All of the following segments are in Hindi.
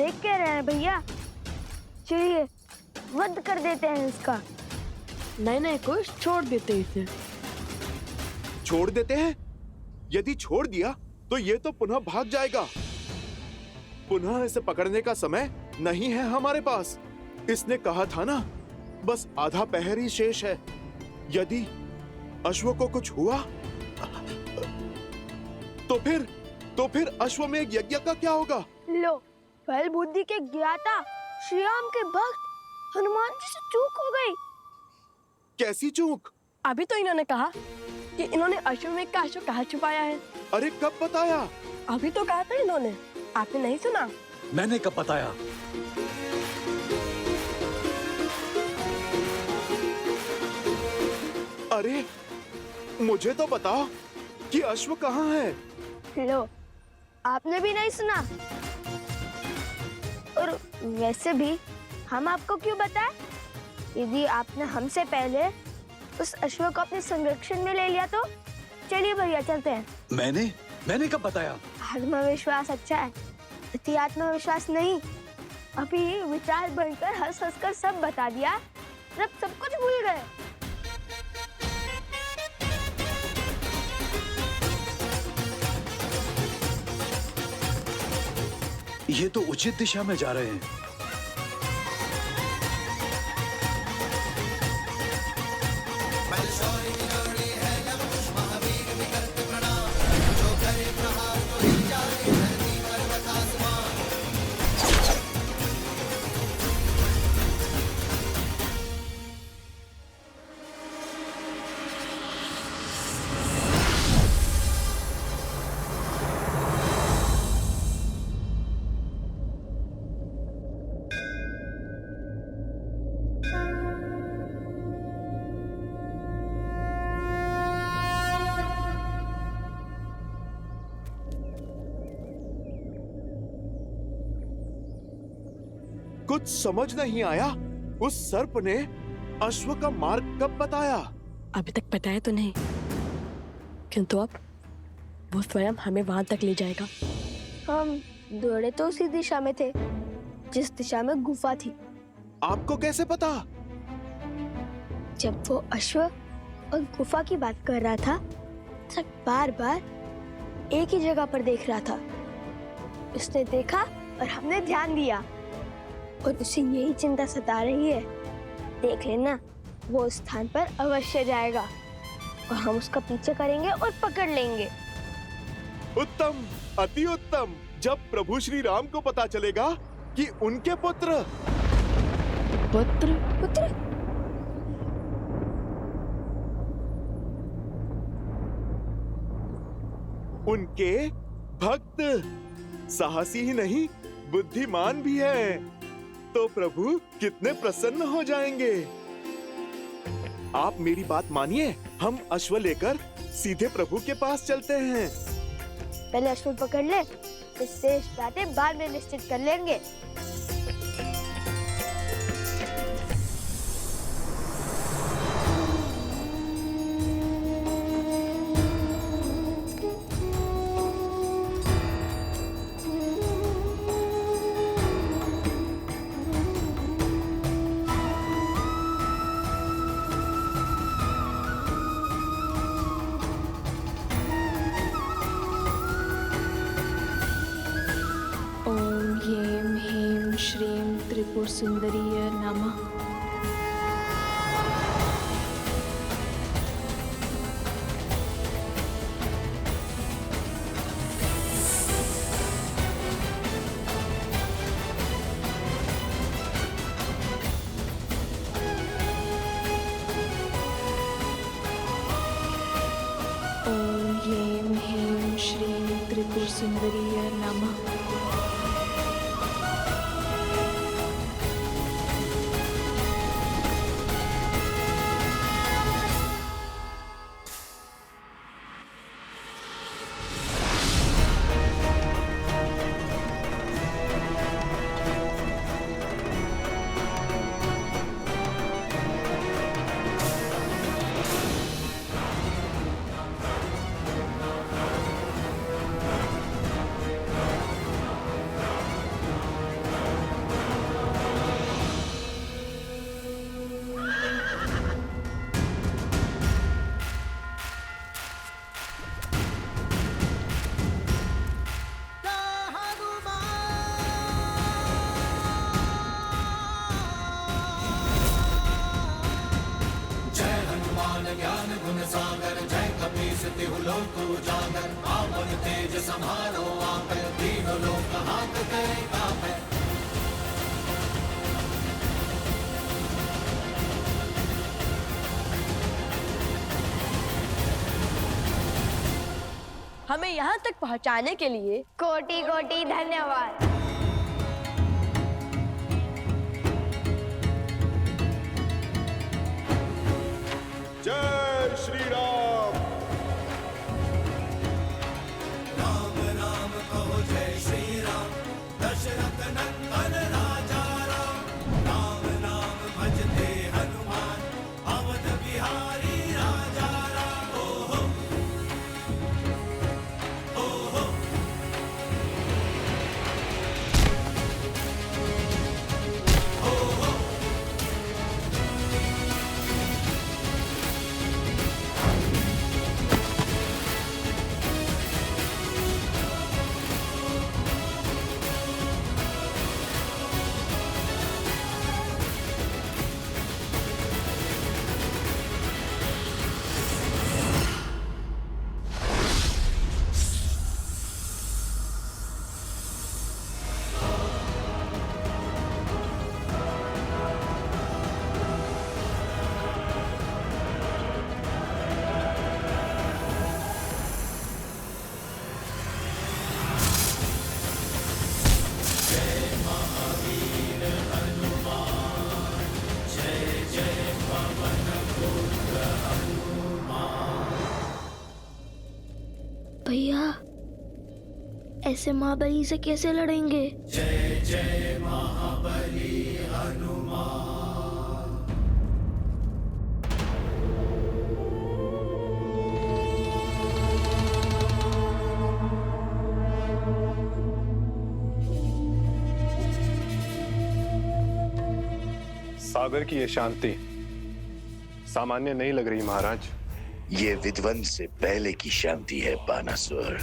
देख के रहे हैं भैया। चलिए वध कर देते हैं इसका। नहीं नहीं कुछ छोड़ देते इसे। छोड़ देते हैं? यदि छोड़ दिया तो ये तो पुनः भाग जाएगा। पुनः इसे पकड़ने का समय नहीं है हमारे पास। इसने कहा था ना, बस आधा पहर ही शेष है। यदि अश्व को कुछ हुआ तो फिर अश्वमेध यज्ञ का क्या होगा? लो, बल बुद्धि के ज्ञाता श्री राम के भक्त हनुमान जी से चूक हो गई। कैसी चूक? अभी तो इन्होंने कहा कि इन्होंने अश्वमेध का अश्व कहाँ छुपाया है। अरे कब बताया? अभी तो कहा था इन्होंने, आपने नहीं सुना? मैंने कब बताया? अरे मुझे तो बताओ कि अश्व कहाँ है? लो, आपने भी नहीं सुना। और वैसे भी हम आपको क्यों बताएं? यदि आपने हमसे पहले उस अश्व को अपने संरक्षण में ले लिया तो चलिए भैया चलते हैं। मैंने कब बताया? आत्मविश्वास अच्छा है, अति आत्मविश्वास नहीं। अभी विचार बनकर हंस हंस कर सब बता दिया, अब सब कुछ भूल गए। ये तो उचित दिशा में जा रहे हैं। कुछ समझ नहीं आया। उस सर्प ने अश्व का मार्ग कब बताया? अभी तक बताया तो नहीं, किंतु अब वो स्वयं हमें वहां तक ले जाएगा। हम दौड़े तो उसी दिशा में थे जिस दिशा में गुफा थी। आपको कैसे पता? जब वो अश्व और गुफा की बात कर रहा था, तब बार बार एक ही जगह पर देख रहा था। उसने देखा और हमने ध्यान दिया, और उसे यही चिंता सता रही है। देख लेना, वो उस स्थान पर अवश्य जाएगा और हम उसका पीछे करेंगे और पकड़ लेंगे। उत्तम, अति उत्तम। जब प्रभु श्री राम को पता चलेगा कि उनके पुत्र उनके भक्त साहसी ही नहीं बुद्धिमान भी है, तो प्रभु कितने प्रसन्न हो जाएंगे। आप मेरी बात मानिए, हम अश्व लेकर सीधे प्रभु के पास चलते हैं। पहले अश्व पकड़ ले, फिर शेष बातें बाद में निश्चित कर लेंगे। त्रिपुर सुंदरीय नमः। ओम ह्रीं ह्रीं श्रीं त्रिपुर सुंदरीय नमः। हमें यहाँ तक पहुँचाने के लिए कोटि कोटि धन्यवाद। जय श्री राम। भैया ऐसे महाबली से कैसे लड़ेंगे? सागर की ये शांति सामान्य नहीं लग रही महाराज। ये विध्वंस से पहले की शांति है बानासुर।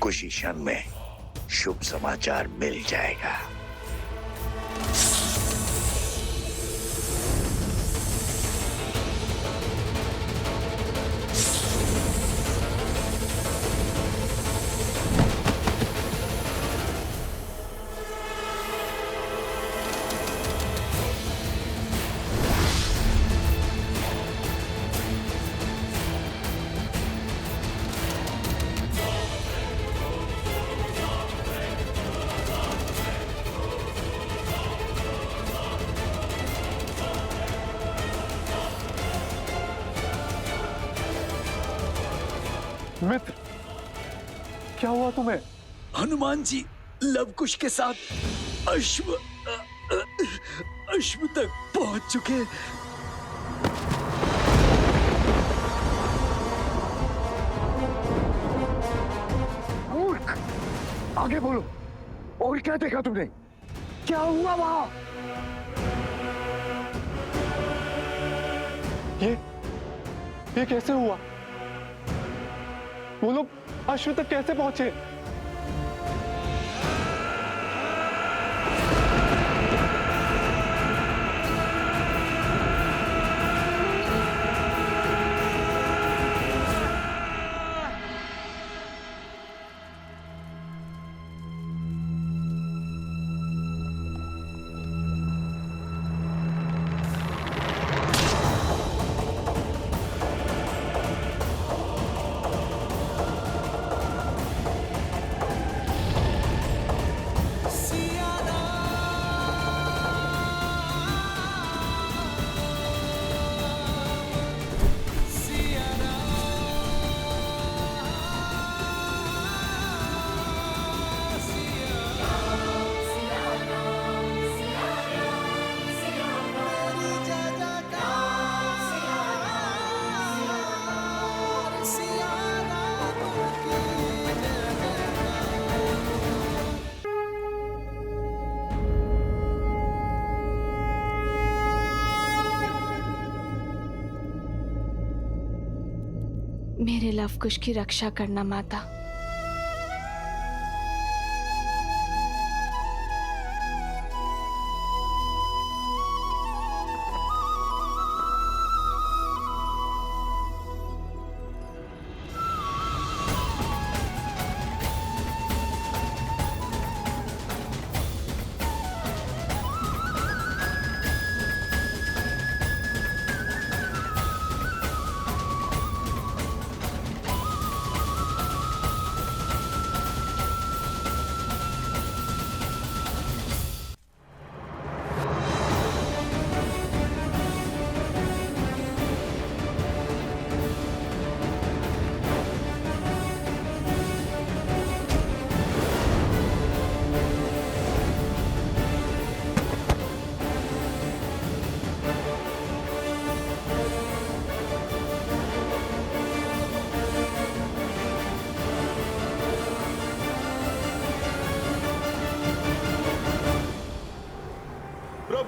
कुछ ही क्षण में शुभ समाचार मिल जाएगा। मित्र, क्या हुआ तुम्हें? हनुमान जी लवकुश के साथ अश्व तक पहुंच चुके। मूर्ख, आगे बोलो। और क्या देखा तुमने? क्या हुआ वहां? ये कैसे हुआ? वो लोग अश्व तक कैसे पहुंचे? मेरे लवकुश की रक्षा करना माता।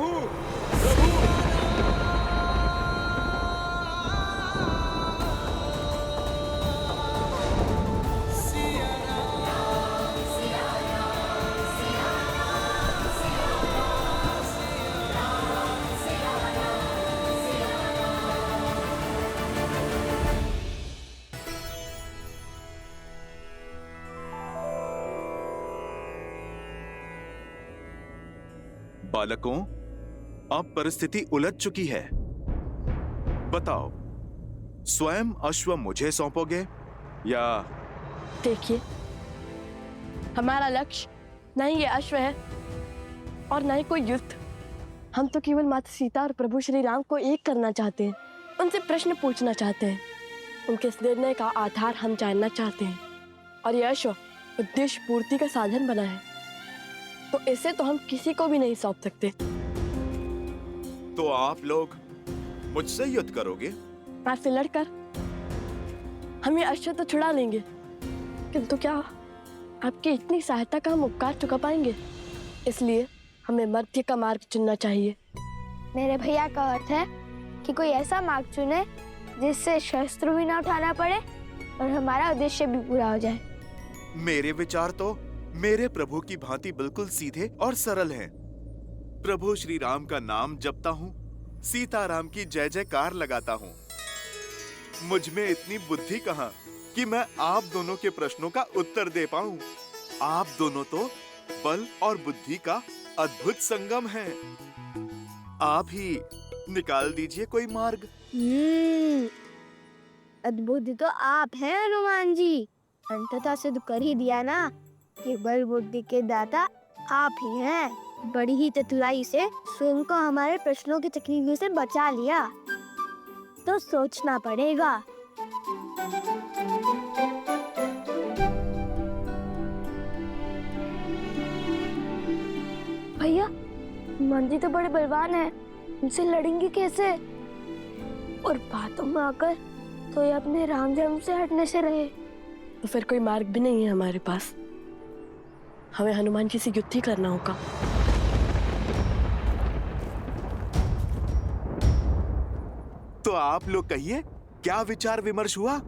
प्रभु प्रभु। बालकों, अब परिस्थिति उलझ चुकी है। बताओ, स्वयं अश्व मुझे सौंपोगे या? देखिए, हमारा लक्ष्य न ही ये अश्व है और न ही कोई युद्ध। हम तो केवल माता सीता और प्रभु श्री राम को एक करना चाहते हैं, उनसे प्रश्न पूछना चाहते हैं, उनके इस निर्णय का आधार हम जानना चाहते हैं। और यह अश्व उद्देश्य पूर्ति का साधन बना है, तो इसे तो हम किसी को भी नहीं सौंप सकते। तो आप लोग मुझसे युद्ध करोगे? आपसे लड़कर हम ये अश्व तो छुड़ा लेंगे, किंतु क्या आपकी इतनी सहायता का हम उपकार चुका पाएंगे? इसलिए हमें मध्य का मार्ग चुनना चाहिए। मेरे भैया का अर्थ है कि कोई ऐसा मार्ग चुने जिससे शस्त्र भी ना उठाना पड़े और हमारा उद्देश्य भी पूरा हो जाए। मेरे विचार तो मेरे प्रभु की भांति बिल्कुल सीधे और सरल हैं। प्रभु श्री राम का नाम जपता हूँ, सीताराम की जय जयकार लगाता हूँ। मुझ में इतनी बुद्धि कहाँ कि मैं आप दोनों के प्रश्नों का उत्तर दे पाऊं। आप दोनों तो बल और बुद्धि का अद्भुत संगम है। आप ही निकाल दीजिए कोई मार्ग। अद्भुत तो आप हैं हनुमान जी। अंततः सिद्ध कर ही दिया ना कि बल बुद्धि के दाता आप ही हैं। बड़ी ही चतुराई से स्वयं को हमारे प्रश्नों की तकलीफों से बचा लिया, तो सोचना पड़ेगा। भैया, हनुमान जी तो बड़े बलवान हैं, उनसे लड़ेंगे कैसे? और बातों में आकर तो ये अपने राम जन्म से हटने से रहे। तो फिर कोई मार्ग भी नहीं है हमारे पास। हमें हनुमान जी से युद्ध ही करना होगा। तो आप लोग कहिए, क्या विचार विमर्श हुआ?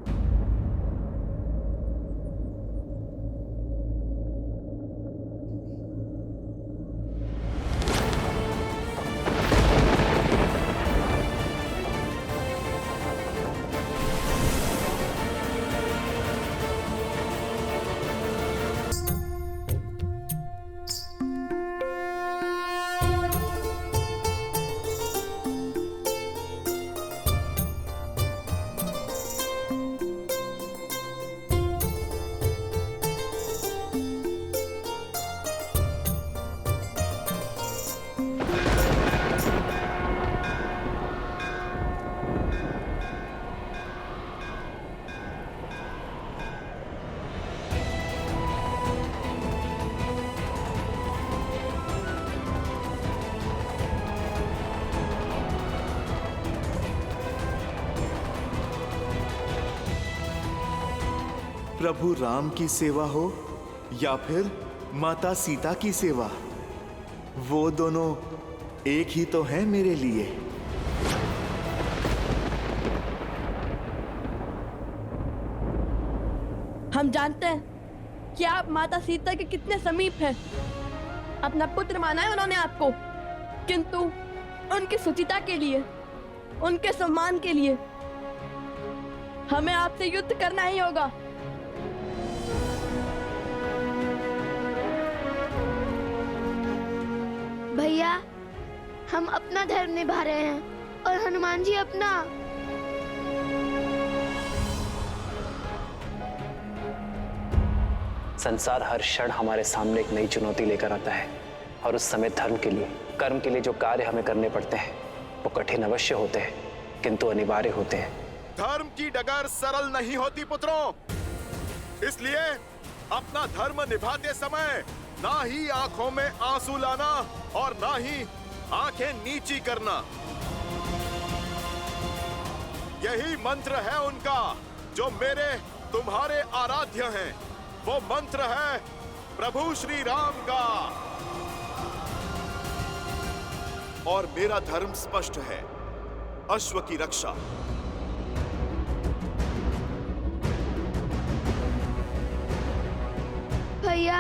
प्रभु राम की सेवा हो या फिर माता सीता की सेवा, वो दोनों एक ही तो हैं मेरे लिए। हम जानते हैं कि आप माता सीता के कितने समीप हैं। अपना पुत्र माना है उन्होंने आपको, किंतु उनकी सुचिता के लिए, उनके सम्मान के लिए हमें आपसे युद्ध करना ही होगा। भैया, हम अपना धर्म निभा रहे हैं और हनुमान जी अपना। संसार हर क्षण हमारे सामने एक नई चुनौती लेकर आता है, और उस समय धर्म के लिए, कर्म के लिए जो कार्य हमें करने पड़ते हैं वो कठिन अवश्य होते हैं, किंतु अनिवार्य होते हैं। धर्म की डगर सरल नहीं होती पुत्रों, इसलिए अपना धर्म निभाते समय ना ही आंखों में आंसू लाना और ना ही आंखें नीची करना। यही मंत्र है उनका जो मेरे तुम्हारे आराध्य हैं। वो मंत्र है प्रभु श्री राम का। और मेरा धर्म स्पष्ट है, अश्व की रक्षा। भैया,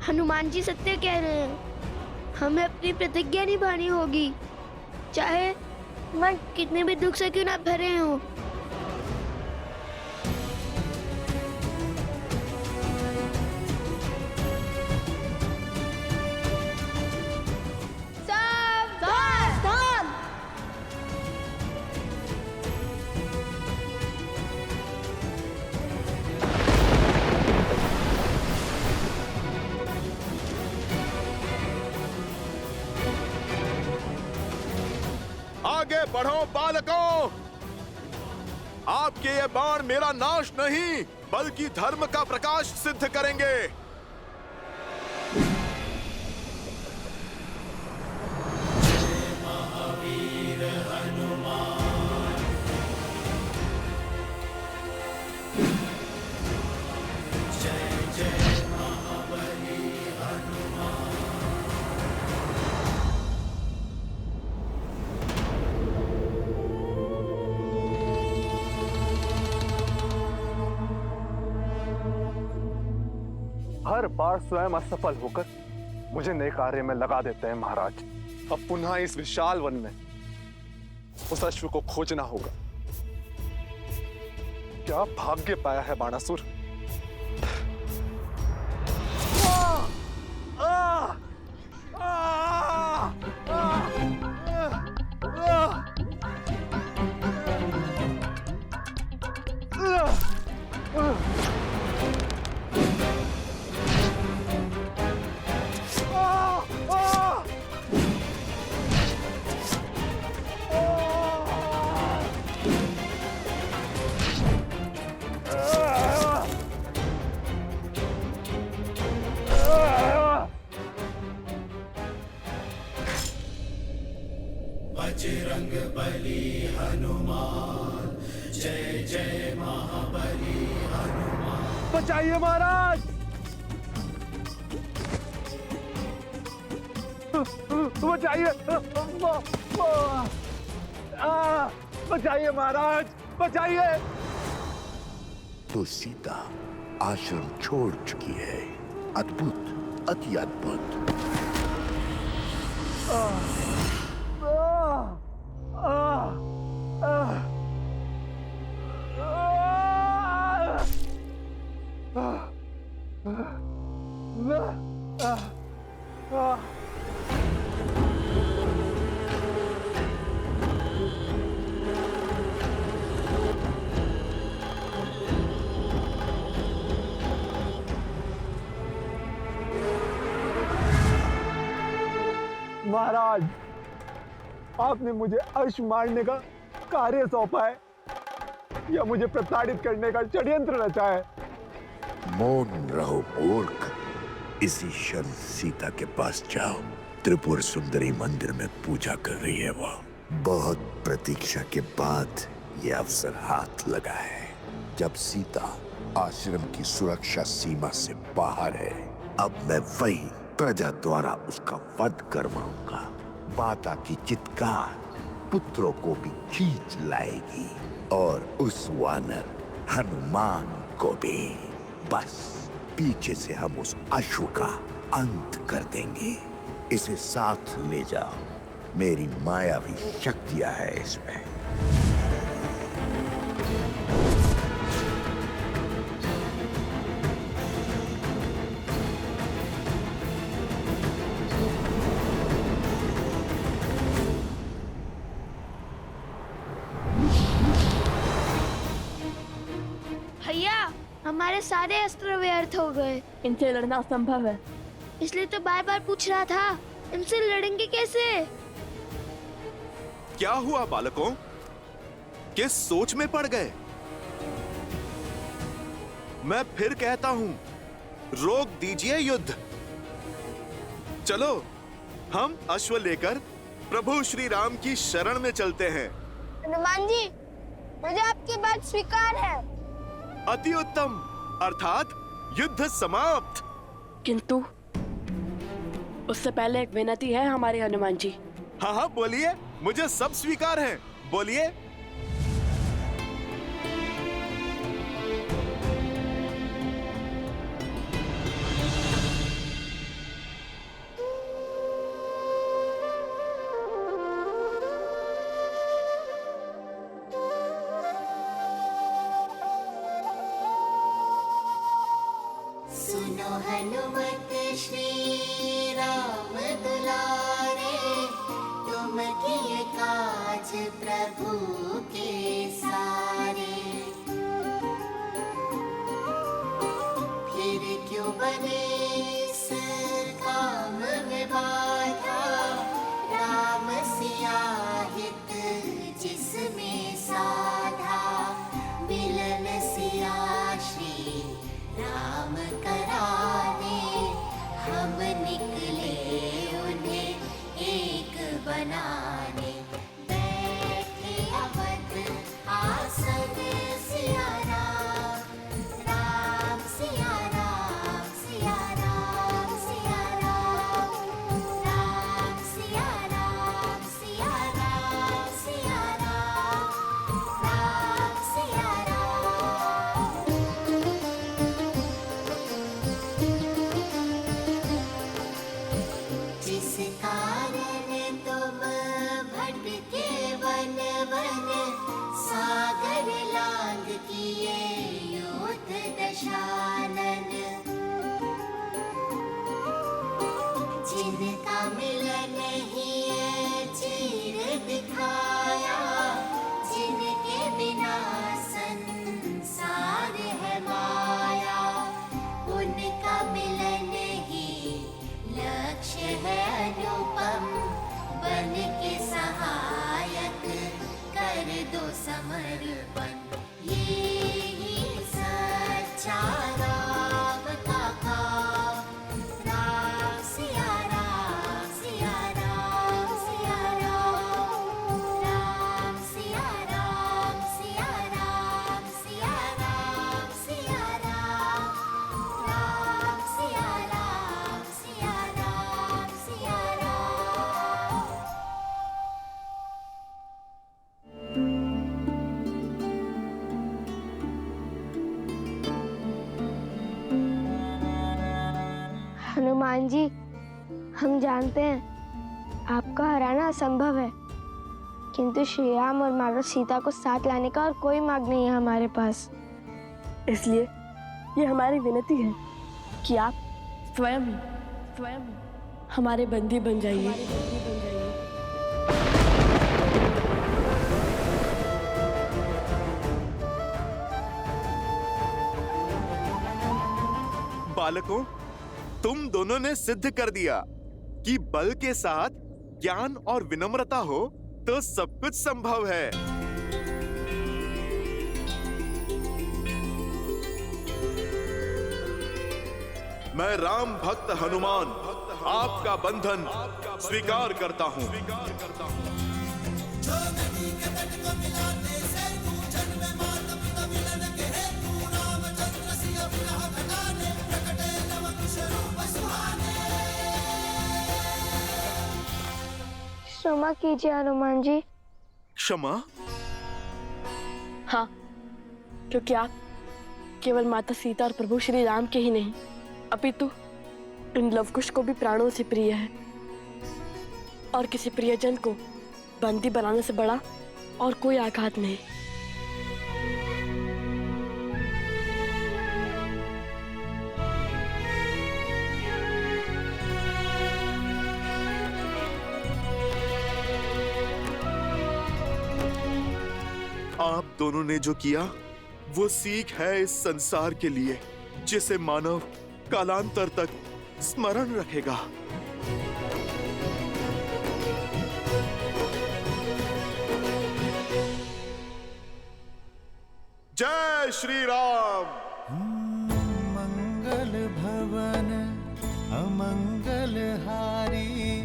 हनुमान जी सत्य कह रहे हैं। हमें अपनी प्रतिज्ञा निभानी होगी, चाहे मन कितने भी दुख से क्यों ना भरे हों। आगे बढ़ो बालकों, आपके ये बाण मेरा नाश नहीं बल्कि धर्म का प्रकाश सिद्ध करेंगे। हर बार स्वयं असफल होकर मुझे नए कार्य में लगा देते हैं महाराज। अब पुनः इस विशाल वन में उस अश्व को खोजना होगा। क्या भाग्य पाया है बाणासुर। बचाइए महाराज, बचाइए, बचाइए महाराज, बचाइए। तो सीता आश्रम छोड़ चुकी है। अद्भुत, अति अद्भुत। महाराज, आपने मुझे अश्व मारने का कार्य सौंपा है या मुझे प्रताड़ित करने का षड्यंत्र रचा है? मौन रहो मूर्ख। इसी क्षण सीता के पास जाओ। त्रिपुर सुंदरी मंदिर में पूजा कर रही है वो। बहुत प्रतीक्षा के बाद ये अवसर हाथ लगा है। जब सीता आश्रम की सुरक्षा सीमा से बाहर है, अब मैं वही प्रजा द्वारा उसका वध करवाऊंगा। माता की चित्कार पुत्रों को भी खींच लाएगी और उस वानर हनुमान को भी। बस पीछे से हम उस अश्व का अंत कर देंगे। इसे साथ ले जाओ, मेरी मायावी शक्तियां है इसमें। भैया, हमारे सारे अस्त्र व्यर्थ हो गए। इनसे लड़ना असंभव है। इसलिए तो बार बार पूछ रहा था, इनसे लड़ेंगे कैसे? क्या हुआ बालकों? किस सोच में पड़ गए? मैं फिर कहता हूं, रोक दीजिए युद्ध। चलो, हम अश्व लेकर प्रभु श्री राम की शरण में चलते हैं। हनुमान जी, मुझे आपकी बात स्वीकार है। अति उत्तम, अर्थात युद्ध समाप्त। किंतु उससे पहले एक विनती है हमारे हनुमान जी। हाँ हाँ बोलिए, मुझे सब स्वीकार है, बोलिए। सुनो हनुमत श्री राम दुलारे, तुम किए काज प्रभु के सारे। फिर क्यों बने इस काम में बाधा, राम सिया हित जिसमें साधा। मिलन सिया श्री राम कराने, हम निकले उन्हें एक बनाने। बैठे अवध आसन सिया राम, राम सिया राम, सिया राम, सिया राम, राम सिया राम, सिया राम, सिया राम, राम सिया राम। जिस कारण तुम भटके वन वन, सागर लांग किए योद्ध दशानन। जिनका मिलन ही चीर दिखाया, जिनके बिना संसार है माया। उनका मिलन ही लक्ष्य है अनुपम, बन के सहायक कर दो समर्पण। ये ही सच्चा राम का काम, राम सिया राम, सिया राम, सिया राम, राम सिया राम, सिया राम, सिया राम, सिया राम, राम सिया राम, सिया राम, सिया राम। हनुमान जी, हम जानते हैं आपका हराना असंभव है, किंतु श्री राम और माता सीता को साथ लाने का और कोई मार्ग नहीं है हमारे पास। इसलिए ये हमारी विनती है कि आप स्वयं ही हमारे बंदी बन जाइए। बालकों, तुम दोनों ने सिद्ध कर दिया कि बल के साथ ज्ञान और विनम्रता हो तो सब कुछ संभव है। मैं राम भक्त हनुमान आपका बंधन स्वीकार करता हूँ। क्षमा कीजिए हनुमान जी। क्षमा? हाँ, क्योंकि आप केवल माता सीता और प्रभु श्री राम के ही नहीं, अपितु इन लवकुश को भी प्राणों से प्रिय है। और किसी प्रियजन को बंदी बनाने से बड़ा और कोई आघात नहीं। आप दोनों ने जो किया वो सीख है इस संसार के लिए, जिसे मानव कालांतर तक स्मरण रखेगा। जय श्री राम। मंगल भवन अमंगल हारी,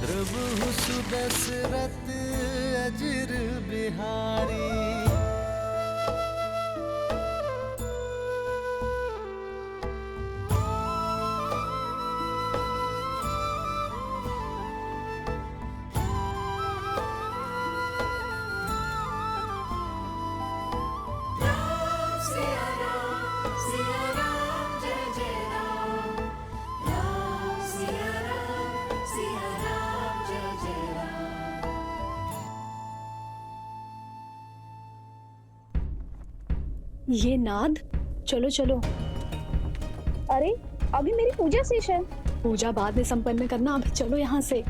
द्रवहु सुदशरथ अजिर बिहारी। ये नाद, चलो चलो। अरे अभी मेरी पूजा शेष है। पूजा बाद में संपन्न करना, अभी चलो यहाँ से।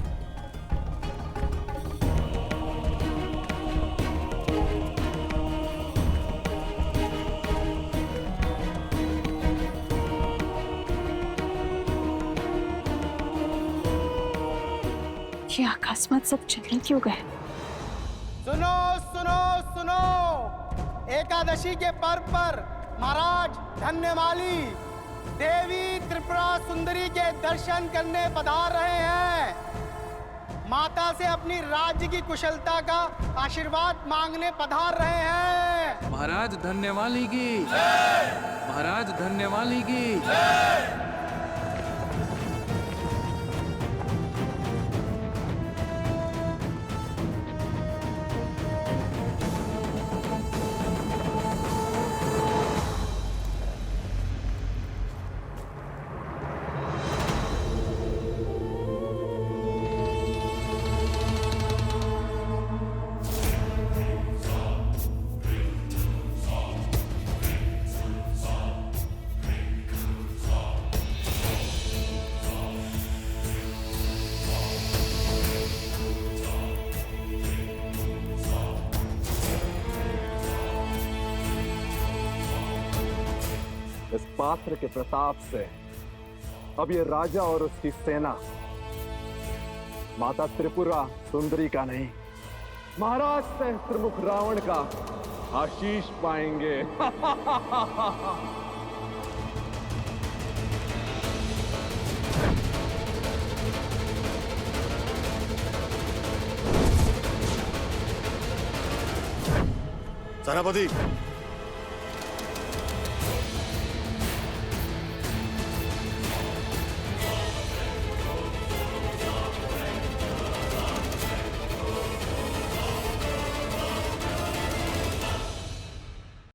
ये अकस्मात सब चले क्यों गए? सुनो सुनो सुनो, एकादशी के पर्व पर महाराज धन्यमाली देवी त्रिपुरा सुंदरी के दर्शन करने पधार रहे हैं। माता से अपनी राज्य की कुशलता का आशीर्वाद मांगने पधार रहे हैं। महाराज धन्यवाली की, महाराज धन्यवाली की। इस पात्र के प्रताप से अब ये राजा और उसकी सेना माता त्रिपुरा सुंदरी का नहीं, महाराज सहस्त्रमुख रावण का आशीष पाएंगे। सेनापति,